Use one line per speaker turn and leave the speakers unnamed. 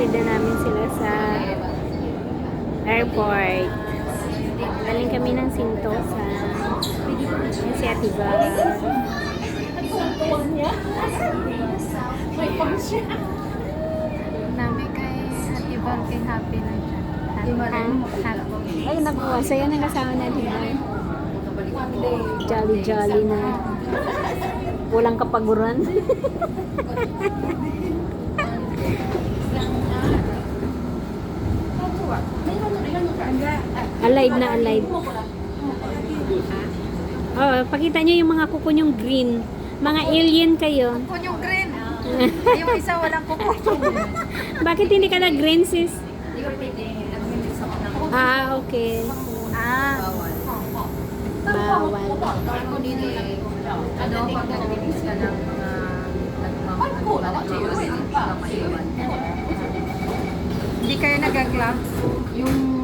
Hatid na namin sila sa airport. Galing kami ng Sentosa. Yan si Ate Val.
Nabi kay Ate Val kay happy na siya. Happy.
Ay, nakuha. Saya ng kasama natin. Jolly-jolly na. Walang kapaguran. Alive na alive. Oh, pakita nyo yung mga kuko nyong green. Mga alien kayo.
Kuko yung green. Yung isa walang kuko.
Bakit hindi ka na green, sis? Ah, okay.
Ah.
Bawal.
Ano pag nag-release ka ng mga hindi kayo nag-gloves? Yung